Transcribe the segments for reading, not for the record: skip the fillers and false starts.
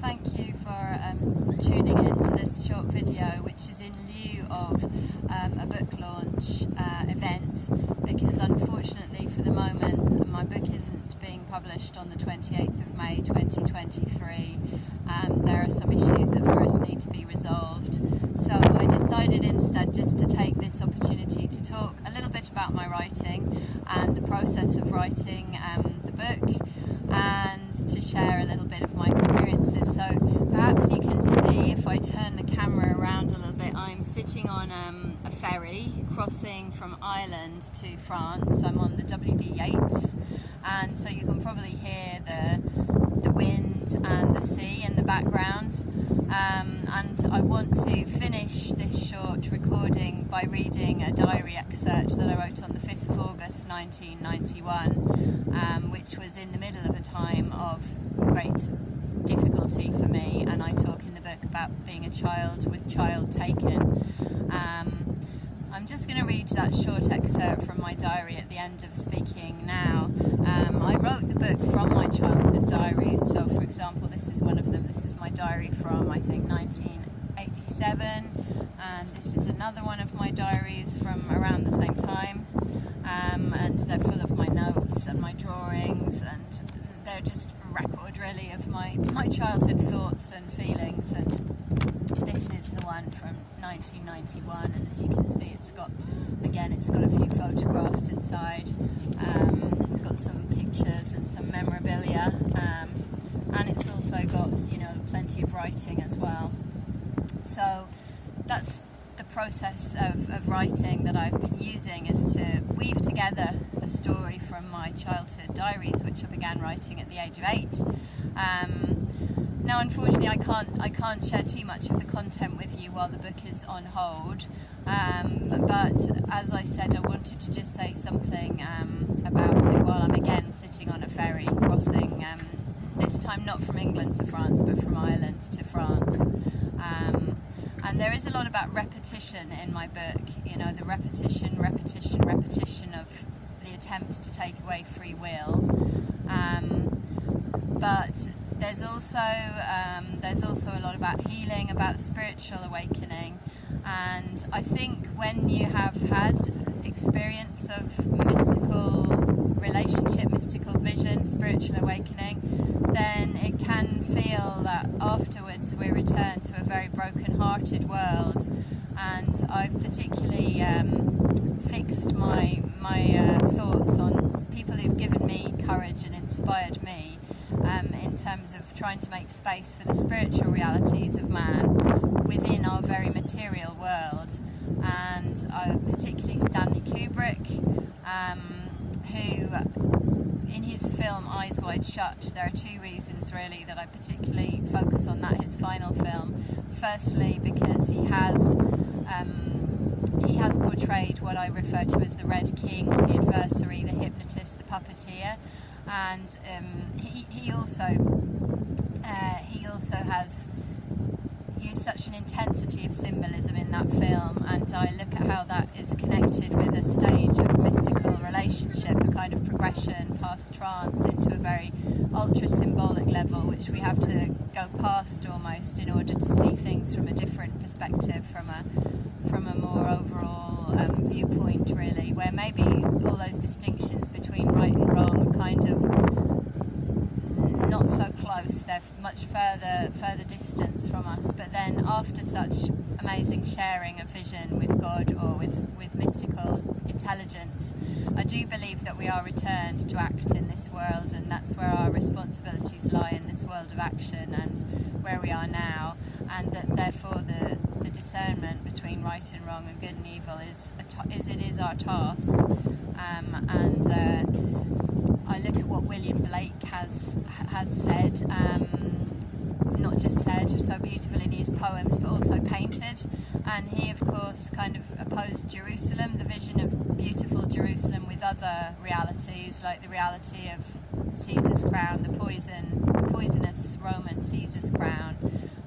thank you for tuning in to this short video, which is in lieu of a book launch event, because unfortunately for the moment my book isn't being published on the 28th of May 2023. There are some issues that first need to be resolved, so I decided instead just to take this opportunity to talk a little bit about my writing and the process of writing the book, and to share a little bit of my experiences. So perhaps you can see, if I turn the camera around a little bit, I'm sitting on a ferry crossing from Ireland to France. I'm on the WB Yates, and so you can probably hear the wind and the sea in the background. And I want to finish this short recording by reading a diary excerpt that I wrote on the 5th of August 1991, which was in the middle of a time of great difficulty for me, and I talk in the book about being a child with child taken. I'm just going to read that short excerpt from my diary at the end of speaking now. I wrote the book from my childhood diaries, so for example this is one of them. This is my diary from, I think, 1987, and this is another one of my diaries from around the same time, and they're full of my notes and my drawings, and they're just a record really of my childhood thoughts and feelings. And this is the one from 1991, and as you can see it's got a few photographs inside. It's got some pictures and some memorabilia, and it's also got, plenty of writing as well. So that's the process of writing that I've been using, is to weave together a story from my childhood diaries, which I began writing at the age of 8. Now unfortunately I can't share too much of the content with you while the book is on hold, but as I said, I wanted to just say something about it while I'm again sitting on a ferry crossing, this time not from England to France but from Ireland to France. And there is a lot about repetition in my book, the repetition of the attempts to take away free will, but there's also a lot about healing, about spiritual awakening. And I think when you have had experience of mystical relationship, mystical vision, spiritual awakening, then it can feel that afterwards we're returned to a very broken-hearted world. And I've particularly fixed my thoughts on people who've given me courage and inspired me, in terms of trying to make space for the spiritual realities of man within our very material world. And particularly Stanley Kubrick, who in his film Eyes Wide Shut, there are two reasons really that I particularly focus on that, his final film. Firstly, because he has portrayed what I refer to as the Red King, or the adversary, the hypnotist, the puppeteer, and he also has used such an intensity of symbolism in that film, and I look at how that is connected with a stage of mystical relationship, a kind of progression past trance into a very ultra-symbolic level, which we have to go past almost in order to see things from a different perspective, from a more overall viewpoint really, where maybe all those distinctions between right and wrong are kind of not so close, they're much further distance from us. But then after such amazing sharing of vision with God or with mystical intelligence, I do believe that we are returned to act in this world, and that's where our responsibilities lie, in this world of action and where we are now, and that therefore the discernment between right and wrong and good and evil is our task. And I look at what William Blake has said, not just said so beautiful in his poems, but also painted. And he, of course, kind of opposed Jerusalem, the vision of beautiful Jerusalem, with other realities, like the reality of Caesar's crown, the poisonous Roman Caesar's crown.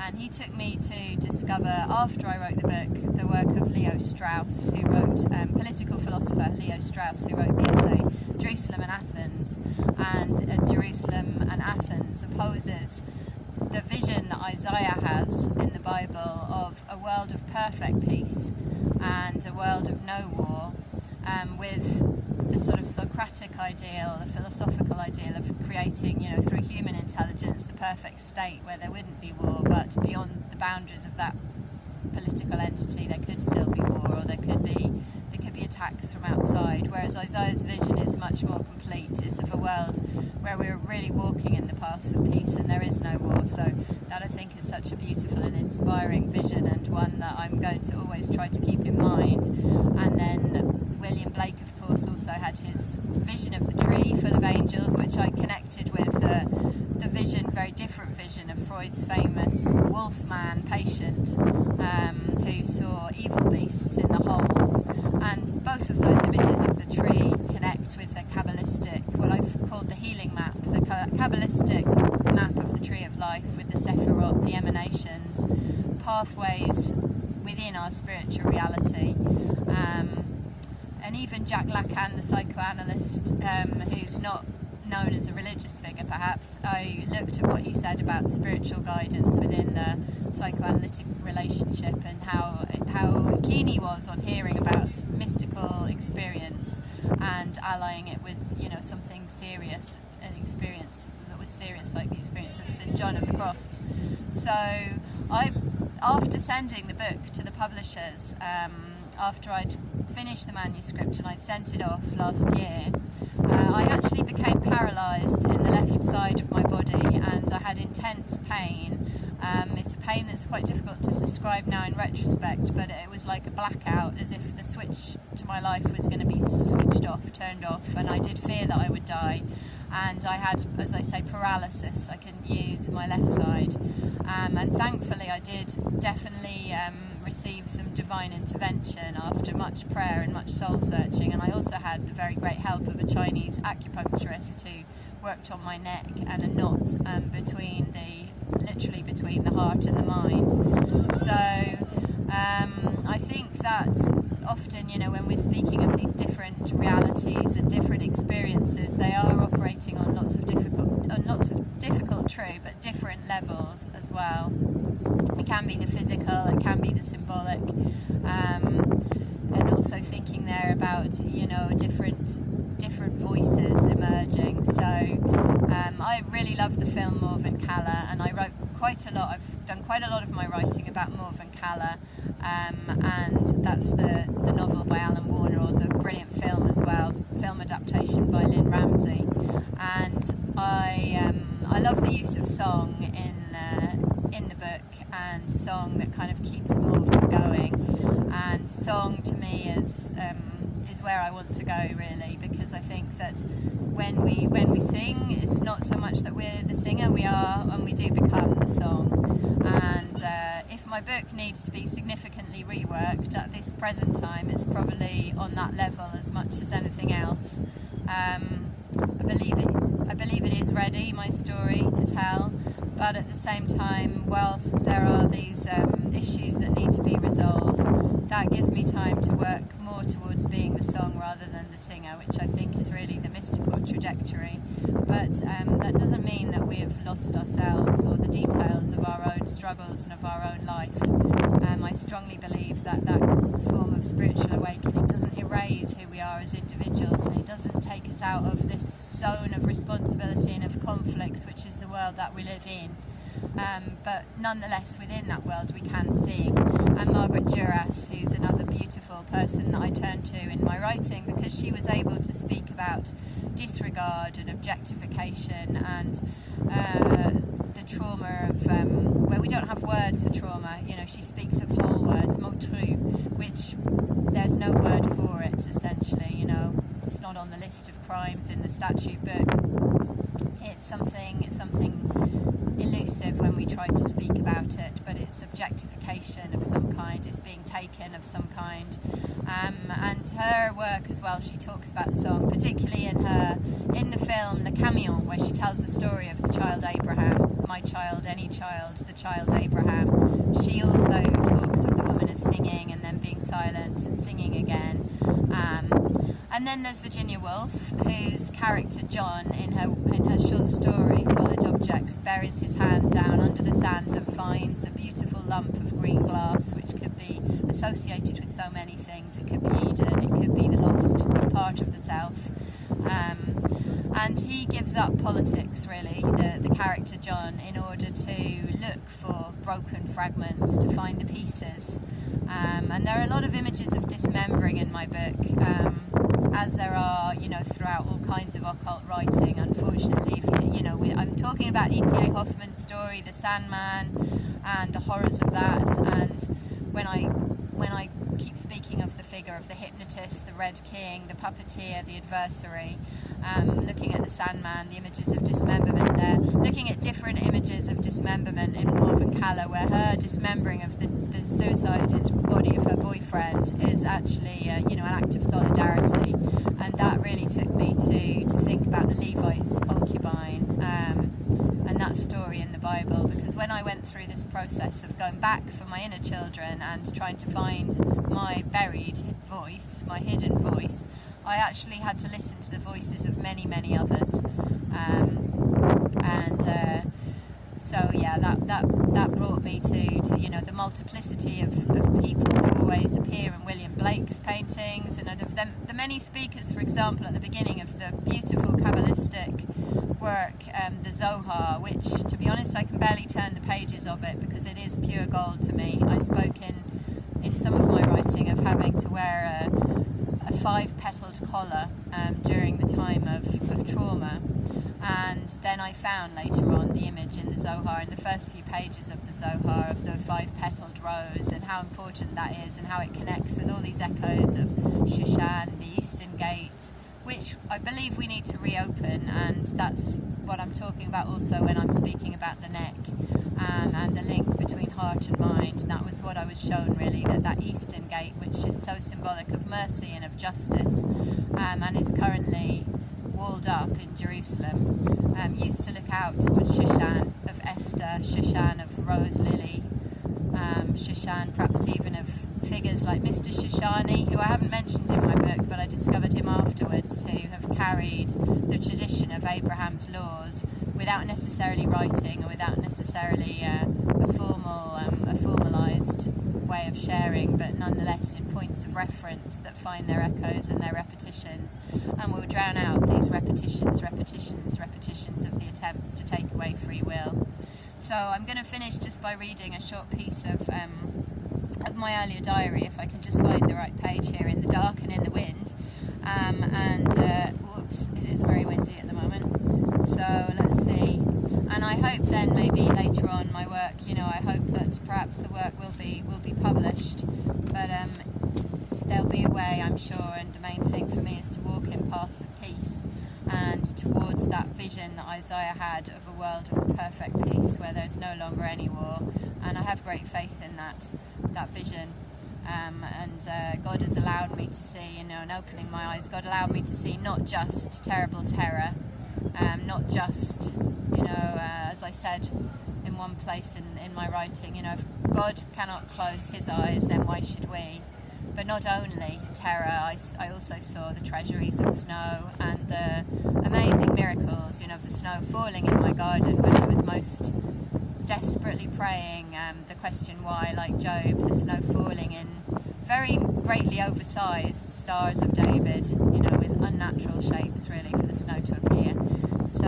And he took me to discover, after I wrote the book, the work of Leo Strauss, who wrote, political philosopher Leo Strauss, who wrote the essay Jerusalem and Athens. And Jerusalem and Athens opposes the vision that Isaiah has in the Bible of a world of perfect peace and a world of no war, with the sort of Socratic ideal, the philosophical ideal of creating, through human intelligence, the perfect state where there wouldn't be war, but beyond the boundaries of that political entity there could still be war, or there could be attacks from outside, whereas Isaiah's vision is much more complete. It's of a world where we're really walking in the paths of peace and there is no war. So that, I think, is such a beautiful and inspiring vision, and one that I'm going to always try to keep in mind. And then William Blake, of course, also had his vision of the tree full of angels, which I connected with the vision, very different vision, of Freud's famous Wolfman patient, who saw evil beasts in the holes. And both of those images of the tree connect with the Kabbalistic, what I've called the healing map, the Kabbalistic map of the tree of life, with the Sephirot, the emanations, pathways within our spiritual reality. And even Jack Lacan, the psychoanalyst, who's not known as a religious figure perhaps, I looked at what he said about spiritual guidance within the psychoanalytic relationship, and how keen he was on hearing about mystical experience and allying it with something serious, an experience that was serious, like the experience of St. John of the Cross. So after sending the book to the publishers, after I'd finished the manuscript and I'd sent it off last year, I actually became paralysed in the left side of my body, and I had intense pain. It's a pain that's quite difficult to describe now in retrospect, but it was like a blackout, as if the switch to my life was going to be switched off, turned off, and I did fear that I would die. And I had, as I say, paralysis. I couldn't use my left side. And thankfully I did definitely receive some divine intervention after much prayer and much soul searching. And I also had the very great help of a Chinese acupuncturist who worked on my neck and a knot literally between the heart and the mind. So I think that often, when we're speaking of these different realities and different experiences, they are operating on lots of difficult, true, but different levels as well. It can be the physical, it can be the symbolic, and also thinking there about different voices emerging. So I really love the film Morven Caller, and I wrote quite a lot. I've done quite a lot of my writing about Morven Caller, and that's the novel by Alan Warner, or the brilliant film as well, film adaptation by Lynn Ramsey. And I love the use of song in the book, and song that kind of keeps Morven going. And song to me is where I want to go, really, because I think that when we sing, it's not so much that we're the singer, we are, and we do become the song. And if my book needs to be significantly reworked at this present time, it's probably on that level as much as anything else. I believe it is ready, my story to tell, but at the same time, whilst there are these issues that need to be resolved, that gives me time to work more towards being the song rather than the singer, which I think is really the mystical trajectory. But that doesn't mean that we have lost ourselves or the details of our own struggles and of our own life. I strongly believe that form of spiritual awakening doesn't erase who we are as individuals, and it doesn't take us out of this zone of responsibility and of conflicts, which is the world that we live in. But nonetheless, within that world we can sing. And Margaret Duras, who's another beautiful person that I turn to in my writing, because she was able to speak about disregard and objectification and the trauma of where we don't have words for trauma. She speaks of whole words, motru, which there's no word for it, essentially. It's not on the list of crimes in the statute book. It's something elusive when we try to speak about it, but it's objectification of some kind, it's being taken of some kind. And her work as well, she talks about song, particularly in the film Le Camion, where she tells the story of the child Abraham, my child, any child, the child Abraham. She also talks of the woman as singing and then being silent and singing again. And then there's Virginia Woolf, whose character John, in her short story Solid Objects, buries his hand down under the sand and finds a beautiful lump of green glass, which could be associated with so many things. It could be Eden, it could be the lost part of the self. And he gives up politics, really, the character John, in order to look for broken fragments, to find the pieces. And there are a lot of images of dismembering in my book, as there are, throughout all kinds of occult writing. Unfortunately, I'm talking about E.T.A. Hoffman's story, The Sandman, and the horrors of that. And when I keep speaking of the figure of the hypnotist, the Red King, the puppeteer, the adversary, looking at the Sandman, the images of dismemberment there, looking at different images of dismemberment in Morven Caller, where her dismembering of the suicided body of her boyfriend is actually an act of solidarity. And that really took me to think about the Levite's concubine, and that story in the Bible, because when I went through this process of going back for my inner children and trying to find my buried voice, my hidden voice, I actually had to listen to the voices of many, many others, that brought me to the multiplicity of people who always appear in William Blake's paintings, and of them, the many speakers, for example, at the beginning of the beautiful Kabbalistic work, the Zohar, which, to be honest, I can barely turn the pages of it because it is pure gold to me. I spoke in some of my writing of having to wear a 5-petaled collar during the time of trauma, and then I found later on the image in the Zohar, in the first few pages of the Zohar, of the 5-petaled rose, and how important that is, and how it connects with all these echoes of Shushan, the Eastern Gate, which I believe we need to reopen. And that's what I'm talking about also when I'm speaking about the neck, and the link between heart and mind. And that was what I was shown, really, that Eastern Gate, which is so symbolic of mercy and of justice, and is currently walled up in Jerusalem, used to look out towards Shushan of Esther, Shushan of Rose Lily, Shushan perhaps even of figures like Mr. Shoshani, who I haven't mentioned in my book, but I discovered him afterwards, who have carried the tradition of Abraham's laws without necessarily writing, or without necessarily a formalised way of sharing, but nonetheless in points of reference that find their echoes and their repetitions, and will drown out these repetitions of the attempts to take away free will. So I'm going to finish just by reading a short piece of my earlier diary, if I can just find the right page here, in the dark and in the wind. Whoops, it is very windy at the moment. So let's see. And I hope then maybe later on my work, I hope that perhaps the work will be published. But there'll be a way, I'm sure, and the main thing for me is to walk in paths of peace, and towards that vision that Isaiah had of a world of perfect peace where there's no longer any war. And I have great faith in that vision. God has allowed me to see, and opening my eyes, God allowed me to see not just terrible terror, not just, as I said in one place in my writing, if God cannot close his eyes, then why should we? But not only terror, I also saw the treasuries of snow and the amazing miracles, of the snow falling in my garden when I was most desperately praying, the question why, like Job, the snow falling in very greatly oversized stars of David, with unnatural shapes really for the snow to appear. So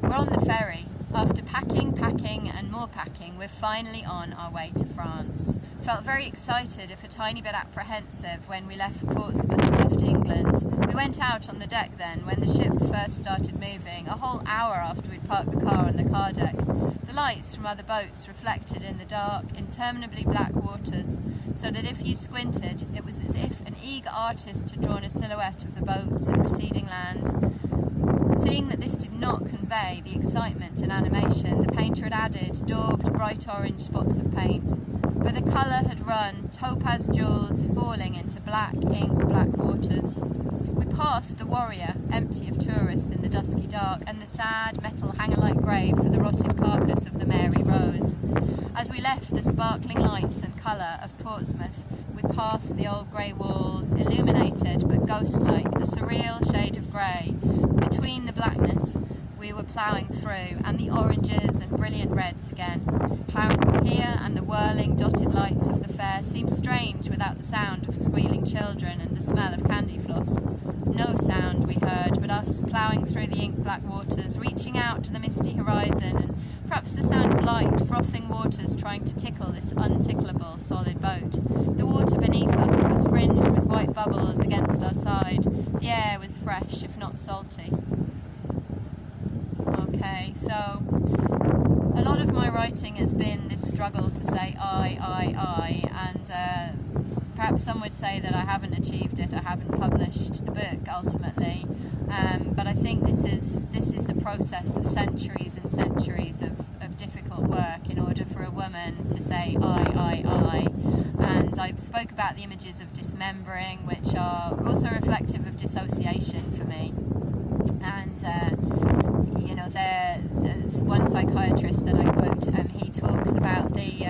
we're on the ferry. After packing and more packing, we're finally on our way to France. Felt very excited, if a tiny bit apprehensive, when we left Portsmouth, left England. We went out on the deck then, when the ship first started moving, a whole hour after we'd parked the car on the car deck. The lights from other boats reflected in the dark, interminably black waters, so that if you squinted, it was as if an eager artist had drawn a silhouette of the boats and receding land. Seeing that this did not convey the excitement and animation, the painter had added daubed bright orange spots of paint, but the colour had run, topaz jewels falling into black ink, black waters. We passed the Warrior, empty of tourists in the dusky dark, and the sad metal hanger-like grave for the rotted carcass of the Mary Rose. As we left the sparkling lights and colour of Portsmouth, we passed the old grey walls, illuminated but ghost-like, a surreal shade of grey. Between the blackness, we were ploughing through, and the oranges and brilliant reds again. Clowns appear, and the whirling dotted lights of the fair seem strange without the sound of squealing children and the smell of candy floss. No sound we heard but us ploughing through the ink-black waters, reaching out to the misty horizon, and perhaps the sound of light, frothing waters trying to tickle this untickleable solid boat. The water beneath us was fringed with white bubbles against our side. The air was fresh, if not salty. Okay, so a lot of my writing has been this struggle to say I, and perhaps some would say that I haven't achieved it, I haven't published the book ultimately, but I think this is the process of centuries and centuries of difficult work in order for a woman to say I, and I spoke about the images of dismembering, which are also reflective of dissociation for me, and there's one psychiatrist that I quote, he talks about the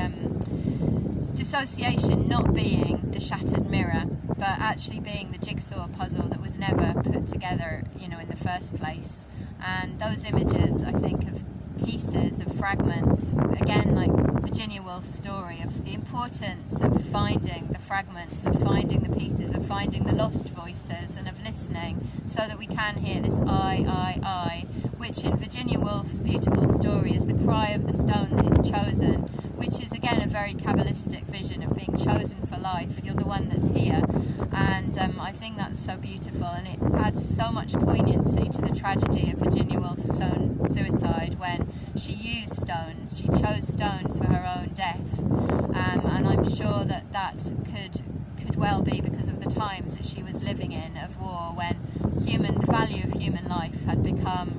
dissociation not being the shattered mirror, but actually being the jigsaw puzzle that was never put together, in the first place. And those images, I think, of pieces, of fragments, again, like Virginia Woolf's story of the importance of finding the fragments, of finding the pieces, of finding the lost voices, and of listening so that we can hear this I, which in Virginia Woolf's beautiful story is the cry of the stone that is chosen, which is again a very Kabbalistic vision of being chosen for life. You're the one that's here, and I think that's so beautiful, and it adds so much poignancy to the tragedy of Virginia Woolf's own suicide when she used stones, she chose stones for her own death, and I'm sure that could well be because of the times that she was living in of war, when the value of human life had become,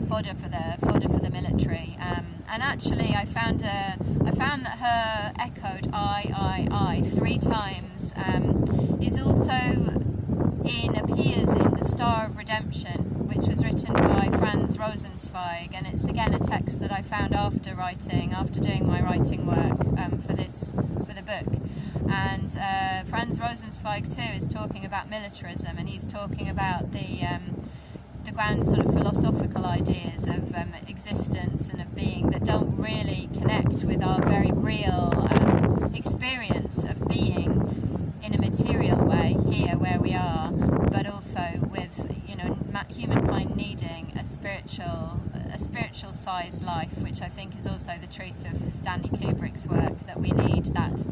fodder for the military. And actually, I found that her echoed I 3 times appears in The Star of Redemption, which was written by Franz Rosenzweig, and it's again a text that I found after doing my writing work for the book. And Franz Rosenzweig too is talking about militarism, and he's talking about the grand sort of philosophical ideas of existence and of being that don't really connect with our very real experience of being in a material way here where we are, but also with humankind needing a spiritual sized life, which I think is also the truth of Stanley Kubrick's work, that we need that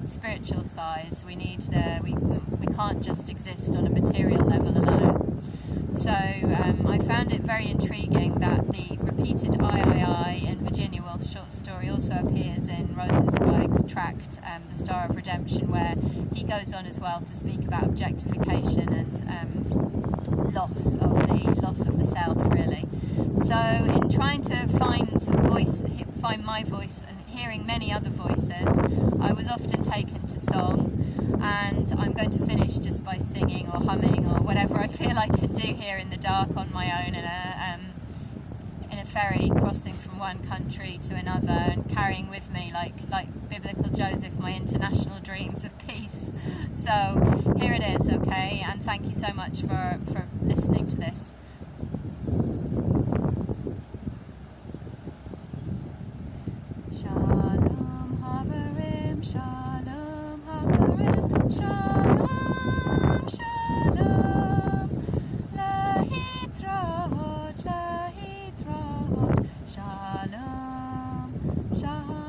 spiritual size. We can't just exist on a material level alone. So I found it very intriguing that the repeated I in Virginia Woolf's short story also appears in Rosenzweig's tract, The Star of Redemption, where he goes on as well to speak about objectification and loss of the self, really. So in trying to find my voice and hearing many other voices, I was often taken to song, and I'm going to finish just by singing or humming or whatever I feel I can do here in the dark on my own in a ferry crossing from one country to another, and carrying with me like biblical Joseph my international dreams of peace. So here it is, okay, and thank you so much for listening to this. Shalom Haverim, Shalom Haverim, Shalom, Shalom, Lahitrot, Shalom, Shalom.